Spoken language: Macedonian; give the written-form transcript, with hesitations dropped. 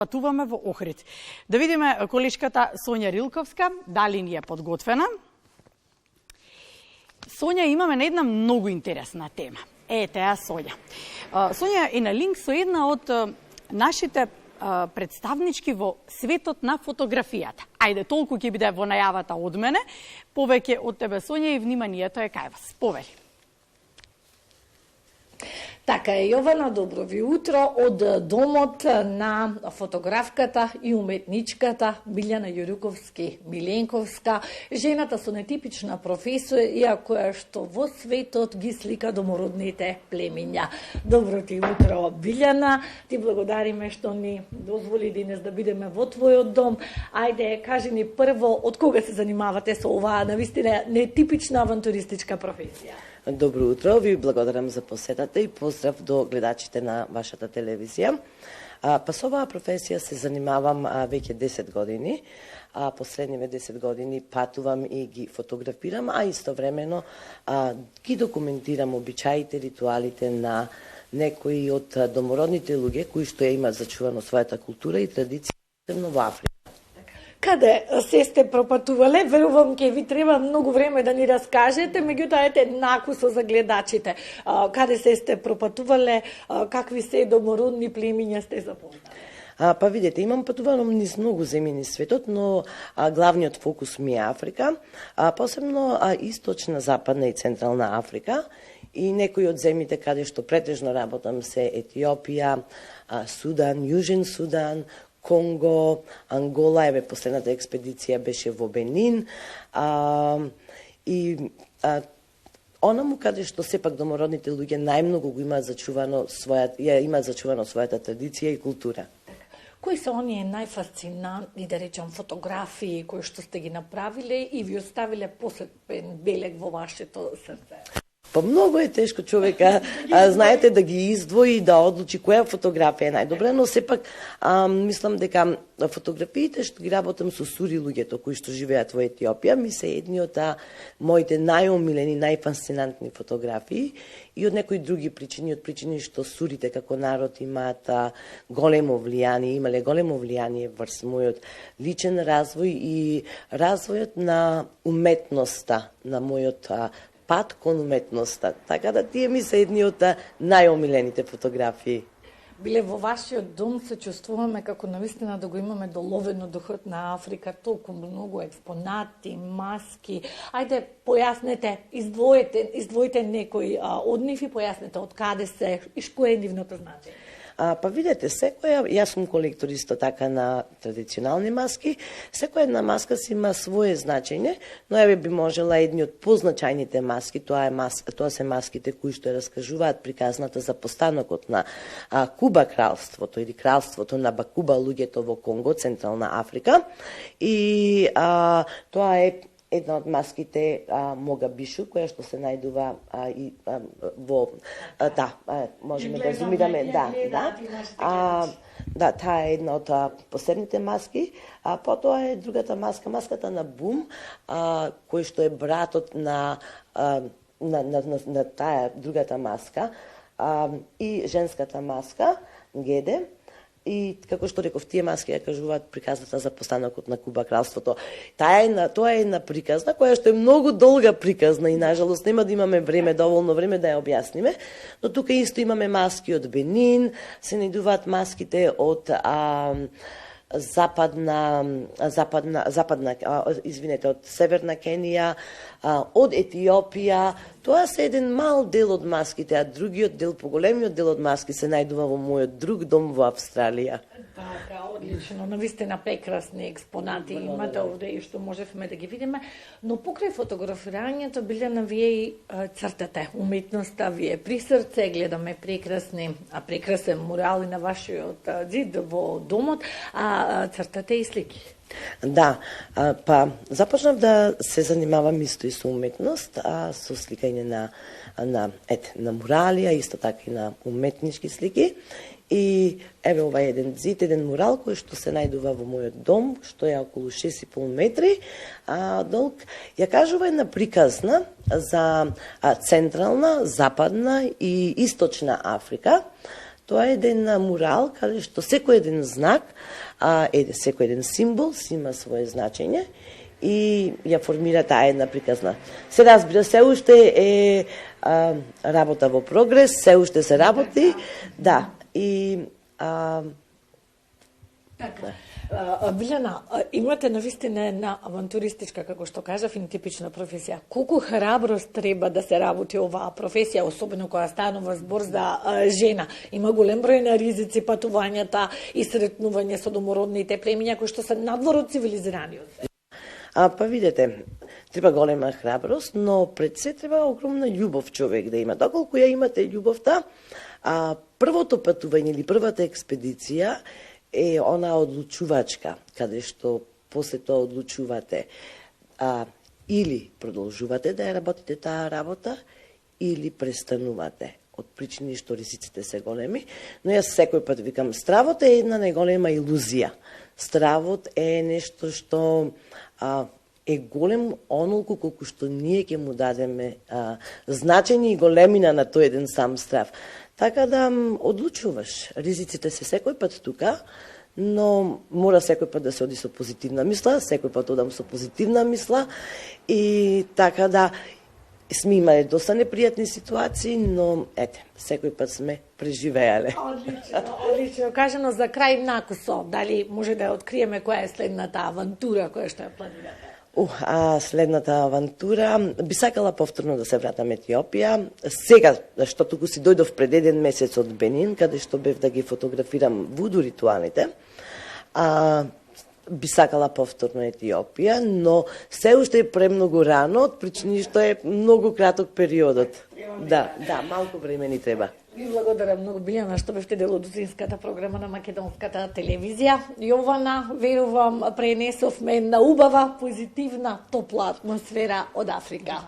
Патуваме во Охрид. Да видиме колешката Сонја Рилковска, дали ни е подготвена. Сонја, имаме на една многу интересна тема. Ете ја Сонја. Сонја е на линк со една од нашите представнички во светот на фотографијата. Ајде, толку ќе биде во најавата од мене, повеќе од тебе Сонја и вниманието е кај вас. Повели. Така е, Јована, добро ви утро од домот на фотографката и уметничката Билјана Јуриковски-Миленковска, жената со нетипична професија која што во светот ги слика домородните племиња. Добро ти утро, Билјана, ти благодариме што ни дозволи денес да бидеме во твојот дом. Ајде, кажи ни прво, од кога се занимавате со оваа навистина нетипична авантуристичка професија? Добро утро, ви благодарам за посетата и поздрав до гледачите на вашата телевизија. Со оваа професија се занимавам веќе 10 години. Последниве 10 години патувам и ги фотографирам, а истовремено ги документирам обичаите, ритуалите на некои од домородните луѓе кои што ја имаат зачувано својата култура и традиција во Африка. Каде се сте пропатувале? Верувам ке ви треба многу време да ни раскажете, меѓутоа ете накусо за гледачите. Каде се сте пропатувале, какви се домородни племиња сте запознали? Видете, имам патувано низ многу земји низ светот, но главниот фокус ми е Африка, посебно источна, западна и централна Африка и некои од земјите каде што претежно работам се Етиопија, Судан, Јужен Судан, Конго, Ангола, еве последната експедиција беше во Бенин, онаму каде што сепак домородните луѓе најмногу го имаат зачувано својата традиција и култура. Кои се оние најфасцинантни, да речам, фотографии кои што сте ги направиле и ви оставиле посебен белег во вашето срце? Многу е тешко човека, знаете, да ги издвои и да одлучи која фотографија е најдобра, но сепак мислам дека фотографиите што ги работам со сури луѓето кои што живеат во Етиопија ми се едни од моите најомилени, најфасцинантни фотографии и од некои други причини, од причини што сурите како народ имаат големо влијание, имале големо влијание врз мојот личен развој и развојот на уметноста, на мојот пат кон уметноста. Така да тие ми се едни од најомилените фотографии. Биле во вашиот дом се чувствуваме како навистина да го имаме доловено духот на Африка, толку многу експонати, маски. Ајде, појаснете, издвоите некои од нив и појаснете од каде се и што е нивното значење. Видете, јас сум колектор исто така на традиционални маски, секоја една маска си има свое значење, но еве би можела едни од позначајните маски, тоа се маските кои што раскажуваат приказната за постанокот на Куба кралството или кралството на Бакуба луѓето во Конго, Централна Африка, и тоа е една од маските Могабишу, која што се најдува во можеме да зумираме, таа е една од посебните маски, потоа е другата маска, маската на Бум, кој што е братот на таа другата маска, и женската маска Геде. И, како што реков, тие маски ја кажуваат приказната за постанокот на Куба кралството. Тоа е една приказна, која што е многу долга приказна и, нажалост, нема да имаме доволно време да ја објасниме, но тука исто имаме маски од Бенин, се најдуваат маските од од Северна Кенија, од Етиопија. Тоа се еден мал дел од маските, а другиот дел, поголемиот дел од маски се најдува во мојот друг дом во Австралија. Така, одлично. Навистина прекрасни експонати имате овде и што можевме да ги видиме, но покрај фотографирањето Билјана вие и цртате уметноста, вие при срце гледаме прекрасен мурал и на вашиот ѕид во домот, а цртате и слики. Да, започнав да се занимавам исто и со уметност, со сликање на мурали, а исто така и на уметнички слики. И еве ова е еден ѕид, еден мурал кој што се најдува во мојот дом, што е околу 6,5 метри долг. Ја кажува една приказна за централна, западна и источна Африка. Тоа е еден мурал каде што секој еден знак, секој еден символ си има свое значење и ја формира таа една приказна. Се разбира, се уште е работа во прогрес, се уште се работи, да, и така. Билјана, имате навистина една авантуристичка, како што кажав, и типична професија. Колку храброст треба да се работи оваа професија, особено кога станува збор за жена? Има голем број на ризици, патувањата и сретнување со домородните племиња кои што се надвор од цивилизираниот свет. Па видете, треба голема храброст, но пред се треба огромна љубов човек да има. Доколку ја имате љубовта, првото патување или првата експедиција е она одлучувачка, каде што после тоа одлучувате или продолжувате да ја работите таа работа, или престанувате од причини што ризиците се големи. Но јас секој пат викам, стравот е една најголема илузија. Стравот е нешто што е голем онолку колку што ние ќе му дадеме значење и големина на тој еден сам страв. Така да одлучуваш. Ризиците се секој пат тука, но мора секој пат да се оди со позитивна мисла, секој пат одам со позитивна мисла и така да сме имале доста непријатни ситуации, но ете, секој пат сме преживеале. Одлично. Кажано за крај накусо, дали може да откриеме која е следната авантура која што ја планирате? Следната авантура, би сакала повторно да се вратам Етиопија. Сега, што туку си дојдов пред еден месец од Бенин, каде што бев да ги фотографирам вуду ритуалите. Би сакала повторно Етиопија, но се уште е премногу рано, од причини што е многу краток периодот. Да, малку време ни треба. Ви благодарам многу, Билјана, што бевте дел од узинската програма на македонската телевизија. Јована, верувам, пренесовме една убава, позитивна, топла атмосфера од Африка.